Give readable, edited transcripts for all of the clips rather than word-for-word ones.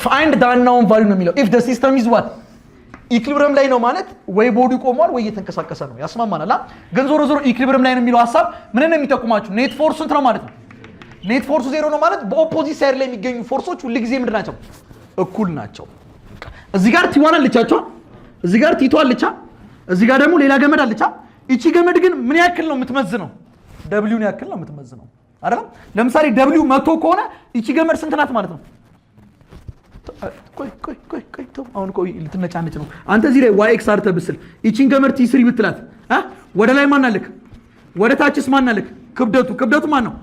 find the unknown value ነው የሚለው if the system is what ኢኩሊብሪየም ላይ ነው ማለት ወይ ቦዲ ቆሟል ወይ እየተንቀሳቀሰ ነው ያስማማናል ግን ዞሮ ዞሮ ኢኩሊብሪየም ላይ ነው የሚለው ሐሳብ ምን ነው የሚጠቁማችሁ ኔት ፎርስ እንት ነው ማለት ነው ኔት ፎርስ ዜሮ ነው ማለት በኦፖዚት ሳይድ ላይ የሚገኙ ፎርሶች ሁሉ ጊዜ ምንድን ናቸው እኩል ናቸው እዚህ ጋር ቲ1 አለቻቸው እዚህ ጋር ቲ2 አለቻ እዚህ ጋር ደግሞ ሌላ ገመድ አለቻ እቺ ገመድ ግን ምን ያክል ነው የምትመዝነው w ነው ያክል ነው የምትመዝነው አይደል ለምሳሌ w 100 ከሆነ እቺ ገመድ ስንት ናት ማለት ነው ቆይ አሁን ቆይ ልትነጫነጭ ነው አንተ እዚህ ላይ yx አርተ ብስል እቺን ገመድ t3 ብትላት ወደ ላይ ማን አለክ ወደ ታችስ ማን አለክ ክብደቱ ማን ነው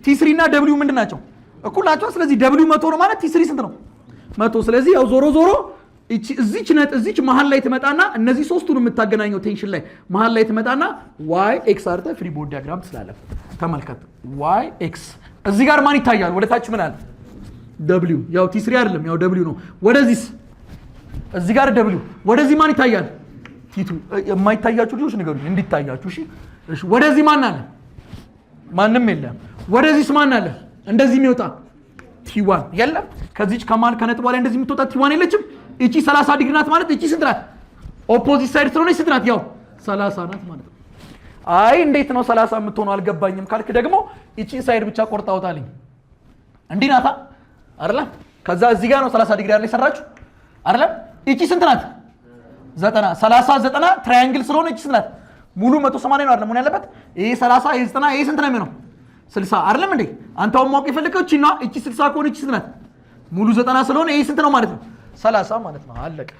t3 እና w ምንድን ናቸው እኩል ናቸው ስለዚህ w 100 ነው ማለት t3 ስንት ነው 100 ስለዚህ ያው ዞሮ እዚች መሃል ላይ ትመጣና እነዚህ ሶስቱን የምታገናኘው ቴንሽን ላይ መሃል ላይ ትመጣና yx አርተ ፍሪ ቦዲ ዲያግራም ትስላለህ ተመልከት yx እዚህ ጋር ማን ይታያል ወደ ታች ምን አለ w ያው t3 አይደለም ያው w ነው ወደዚህስ እዚህ ጋር w ወደዚህ ማን ይታያል t2 የማይታያችሁ ልጆች ንገሩኝ እንዲታያችሁ እሺ ወደዚህ ማን አለ ማንንም የለም ወደዚህስ ማን አለ እንደዚህ የሚወጣ t1 የለም ከዚህች ከማል ከነጥቧ ላይ እንደዚህ የምትወጣ t1 የለችም እቺ 30 ዲግሪ ናት ማለት እቺ ስንት ናት ኦፖዚት ሳይድ ስለሆነች ስንት ናት ያው 30 ናት ማለት ነው አይ እንዴት ነው 30 የምትሆነው አልገባኝም ካልክ ደግሞ እቺ ሳይድ ብቻ ቆርጣ አውጣልኝ እንዲህ ናታ አይደል ከዛ እዚህ ጋር ነው 30 ዲግሪ አይደል ሰራችሁ አይደል እቺ ስንት ናት 90 30 90 ትራያንግል ስለሆነ እቺ ስንት ናት ሙሉ 180 ነው አይደል ምን ያለበት ይሄ 30 ይሄ 90 ይሄ ስንት ነው የሚሆነው 60 አይደለም እንዴ አንተው ማወቅ የፈለከው እቺ 60 ከሆነ እቺ ስንት ናት ሙሉ 90 ስለሆነ ይሄ ስንት ነው ማለት ነው 30 ማለት ነው አለቀ